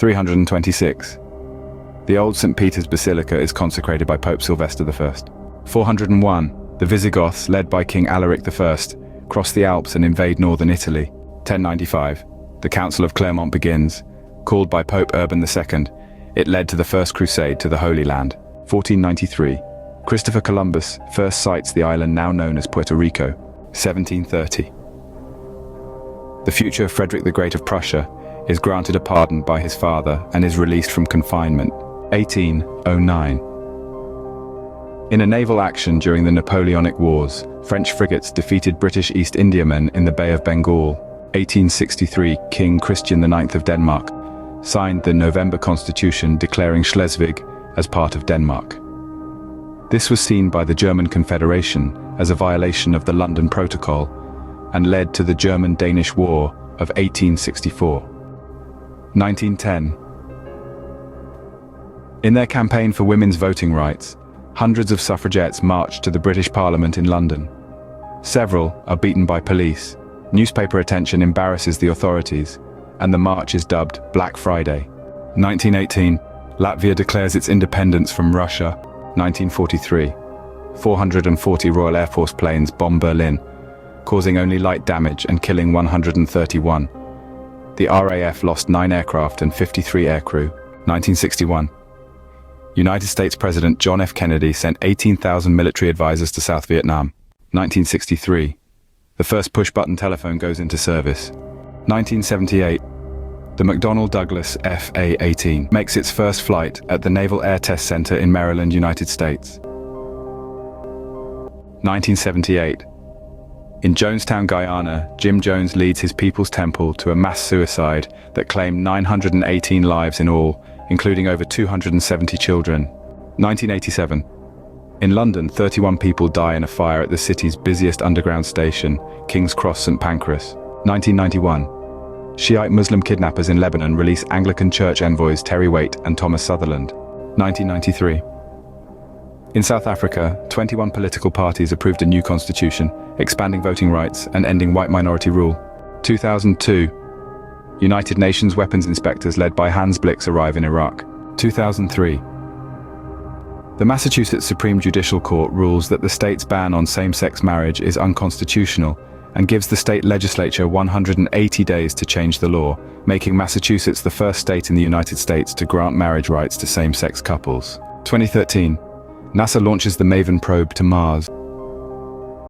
326. The old St. Peter's Basilica is consecrated by Pope Sylvester I. 401. The Visigoths, led by King Alaric I, cross the Alps and invade northern Italy. 1095. The Council of Clermont begins. Called by Pope Urban II, it led to the First Crusade to the Holy Land. 1493. Christopher Columbus first sights the island now known as Puerto Rico. 1730. The future Frederick the Great of Prussia is granted a pardon by his father and is released from confinement. 1809. In a naval action during the Napoleonic Wars, French frigates defeated British East Indiamen in the Bay of Bengal. 1863. King Christian IX of Denmark signed the November Constitution declaring Schleswig as part of Denmark. This was seen by the German Confederation as a violation of the London Protocol and led to the German-Danish War of 1864. 1910. In their campaign for women's voting rights, hundreds of suffragettes marched to the British Parliament in London. Several are beaten by police. Newspaper attention embarrasses the authorities, and the march is dubbed Black Friday. 1918. Latvia declares its independence from Russia. 1943. 440 Royal Air Force planes bomb Berlin, causing only light damage and killing 131. The RAF lost 9 aircraft and 53 aircrew. 1961. United States President John F. Kennedy sent 18,000 military advisors to South Vietnam. 1963. The first push-button telephone goes into service. 1978. The McDonnell Douglas FA-18 makes its first flight at the Naval Air Test Center in Maryland, United States. 1978. In Jonestown, Guyana, Jim Jones leads his People's Temple to a mass suicide that claimed 918 lives in all, including over 270 children. 1987. In London, 31 people die in a fire at the city's busiest underground station, King's Cross St. Pancras. 1991. Shiite Muslim kidnappers in Lebanon release Anglican Church envoys Terry Waite and Thomas Sutherland. 1993. In South Africa, 21 political parties approved a new constitution, expanding voting rights and ending white minority rule. 2002. United Nations weapons inspectors led by Hans Blix arrive in Iraq. 2003. The Massachusetts Supreme Judicial Court rules that the state's ban on same-sex marriage is unconstitutional and gives the state legislature 180 days to change the law, making Massachusetts the first state in the United States to grant marriage rights to same-sex couples. 2013. NASA launches the MAVEN probe to Mars.